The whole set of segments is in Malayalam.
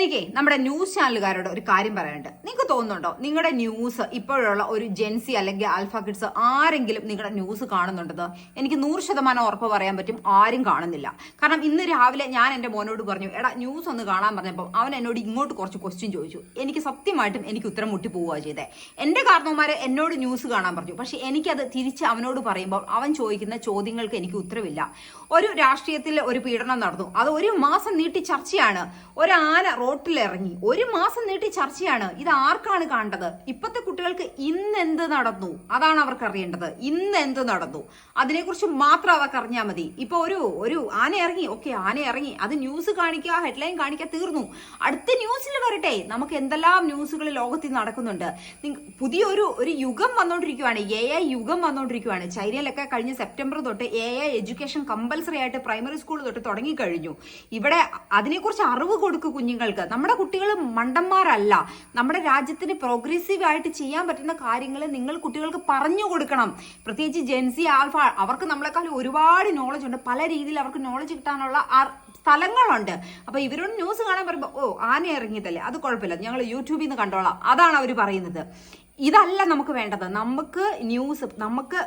എനിക്ക് നമ്മുടെ ന്യൂസ് ചാനലുകാരോട് ഒരു കാര്യം പറയാനുണ്ട്. നിങ്ങൾക്ക് തോന്നുന്നുണ്ടോ നിങ്ങളുടെ ന്യൂസ് ഇപ്പോഴുള്ള ഒരു ജെൻസി അല്ലെങ്കിൽ ആൽഫ കിഡ്സ് ആരെങ്കിലും നിങ്ങളുടെ ന്യൂസ് കാണുന്നുണ്ടെന്ന്? എനിക്ക് 100% ഉറപ്പ് പറയാൻ പറ്റും, ആരും കാണുന്നില്ല. കാരണം ഇന്ന് രാവിലെ ഞാൻ എൻ്റെ മോനോട് പറഞ്ഞു, എടാ ന്യൂസ് ഒന്ന് കാണാൻ പറഞ്ഞപ്പോൾ അവൻ എന്നോട് ഇങ്ങോട്ട് കുറച്ച് ക്വസ്റ്റ്യൻ ചോദിച്ചു. എനിക്ക് സത്യമായിട്ടും എനിക്ക് ഉത്തരം മുട്ടി പോവുക ചെയ്തേ. എൻ്റെ കാരണവന്മാരെ എന്നോട് ന്യൂസ് കാണാൻ പറഞ്ഞു, പക്ഷെ എനിക്കത് തിരിച്ച് അവനോട് പറയുമ്പോൾ അവൻ ചോദിക്കുന്ന ചോദ്യങ്ങൾക്ക് എനിക്ക് ഉത്തരവില്ല. ഒരു രാഷ്ട്രീയത്തിൽ ഒരു പീഡനം നടന്നു, അത് 1 മാസം നീട്ടി ചർച്ചയാണ്. ഒരാന റോട്ടിലിറങ്ങി 1 മാസം നീട്ടി ചർച്ചയാണ്. ഇത് ആർക്കാണ് കാണേണ്ടത്? ഇപ്പോഴത്തെ കുട്ടികൾക്ക് ഇന്ന് എന്ത് നടന്നു അതാണ് അവർക്ക് അറിയേണ്ടത്. ഇന്ന് എന്ത് നടന്നു അതിനെക്കുറിച്ച് മാത്രം അവർക്ക് അറിഞ്ഞാൽ മതി. ഇപ്പൊ ഒരു ആന ഇറങ്ങി, ഓക്കെ, ആന ഇറങ്ങി, അത് ന്യൂസ് കാണിക്കുക, ഹെഡ്ലൈൻ കാണിക്കുക, തീർന്നു. അടുത്ത ന്യൂസിൽ വരട്ടെ. നമുക്ക് എന്തെല്ലാം ന്യൂസുകൾ ലോകത്തിൽ നടക്കുന്നുണ്ട്. പുതിയൊരു യുഗം വന്നുകൊണ്ടിരിക്കുകയാണ്, AI യുഗം വന്നുകൊണ്ടിരിക്കുകയാണ്. ചൈനയിലൊക്കെ കഴിഞ്ഞ സെപ്റ്റംബർ തൊട്ട് AI എഡ്യൂക്കേഷൻ കമ്പൽസറി ആയിട്ട് പ്രൈമറി സ്കൂൾ തൊട്ട് തുടങ്ങിക്കഴിഞ്ഞു. ഇവിടെ അതിനെക്കുറിച്ച് അറിവ് കൊടുക്കുക കുഞ്ഞുങ്ങൾക്ക്. നമ്മുടെ കുട്ടികൾ മണ്ടന്മാരല്ല. നമ്മുടെ രാജ്യത്തിന് പ്രോഗ്രസീവ് ആയിട്ട് ചെയ്യാൻ പറ്റുന്ന കാര്യങ്ങൾ നിങ്ങൾ കുട്ടികൾക്ക് പറഞ്ഞു കൊടുക്കണം. പ്രത്യേകിച്ച് ജെൻസി ആൽഫ, അവർക്ക് നമ്മളെക്കാൾ ഒരുപാട് നോളജ് ഉണ്ട്. പല രീതിയിൽ അവർക്ക് നോളജ് കിട്ടാനുള്ള സ്ഥലങ്ങളുണ്ട്. അപ്പൊ ഇവരോട് ന്യൂസ് കാണാൻ പറയുമ്പോൾ, ഓ ആന ഇറങ്ങിയതല്ലേ, അത് കുഴപ്പമില്ല, ഞങ്ങൾ യൂട്യൂബിൽ നിന്ന് കണ്ടോളാം, അതാണ് അവർ പറയുന്നത്. ഇതല്ല നമുക്ക് വേണ്ടത്. നമുക്ക് ന്യൂസ്, നമുക്ക്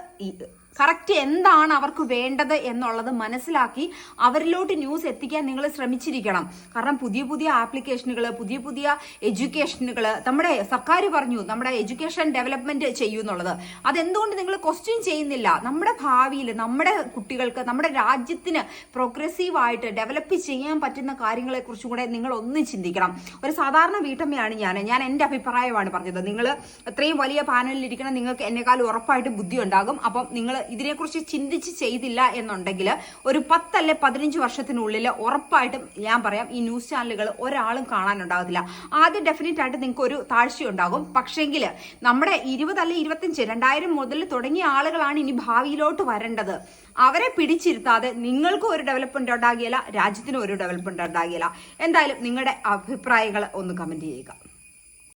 കറക്റ്റ് എന്താണ് അവർക്ക് വേണ്ടത് എന്നുള്ളത് മനസ്സിലാക്കി അവരിലോട്ട് ന്യൂസ് എത്തിക്കാൻ നിങ്ങൾ ശ്രമിച്ചിരിക്കണം. കാരണം പുതിയ ആപ്ലിക്കേഷനുകൾ, പുതിയ എഡ്യൂക്കേഷനുകൾ നമ്മുടെ സർക്കാർ പറഞ്ഞു, നമ്മുടെ എഡ്യൂക്കേഷൻ ഡെവലപ്മെന്റ് ചെയ്യൂ എന്നുള്ളത്. അതെന്തുകൊണ്ട് നിങ്ങൾ ക്വസ്റ്റ്യൻ ചെയ്യുന്നില്ല? നമ്മുടെ ഭാവിയിൽ നമ്മുടെ കുട്ടികൾക്ക്, നമ്മുടെ രാജ്യത്തിന് പ്രോഗ്രസീവ് ആയിട്ട് ഡെവലപ്പ് ചെയ്യാൻ പറ്റുന്ന കാര്യങ്ങളെ കുറിച്ചും കൂടെ നിങ്ങൾ ഒന്ന് ചിന്തിക്കണം. ഒരു സാധാരണ വീട്ടമ്മയാണ് ഞാൻ എൻ്റെ അഭിപ്രായമാണ് പറഞ്ഞത്. നിങ്ങൾ ഇത്രയും വലിയ പാനലിൽ ഇരിക്കണം, നിങ്ങൾക്ക് എന്നെക്കാളും ഉറപ്പായിട്ട് ബുദ്ധി ഉണ്ടാകും. അപ്പം നിങ്ങൾ ഇതിനെക്കുറിച്ച് ചിന്തിച്ച് ചെയ്തില്ല എന്നുണ്ടെങ്കിൽ ഒരു 10 അല്ലെ 15 വർഷത്തിനുള്ളിൽ ഉറപ്പായിട്ടും ഞാൻ പറയാം, ഈ ന്യൂസ് ചാനലുകൾ ഒരാളും കാണാനുണ്ടാകത്തില്ല. ആദ്യം ഡെഫിനറ്റ് ആയിട്ട് നിങ്ങൾക്ക് ഒരു താഴ്ചയുണ്ടാകും. പക്ഷെങ്കിൽ നമ്മുടെ 20 അല്ലെ 25, 2000 മുതൽ തുടങ്ങിയ ആളുകളാണ് ഇനി ഭാവിയിലോട്ട് വരേണ്ടത്. അവരെ പിടിച്ചിരുത്താതെ നിങ്ങൾക്കും ഒരു ഡെവലപ്മെന്റ് ഉണ്ടാകില്ല, രാജ്യത്തിനും ഒരു ഡെവലപ്മെന്റ് ഉണ്ടാകില്ല. എന്തായാലും നിങ്ങളുടെ അഭിപ്രായങ്ങൾ ഒന്ന് കമന്റ് ചെയ്യുക.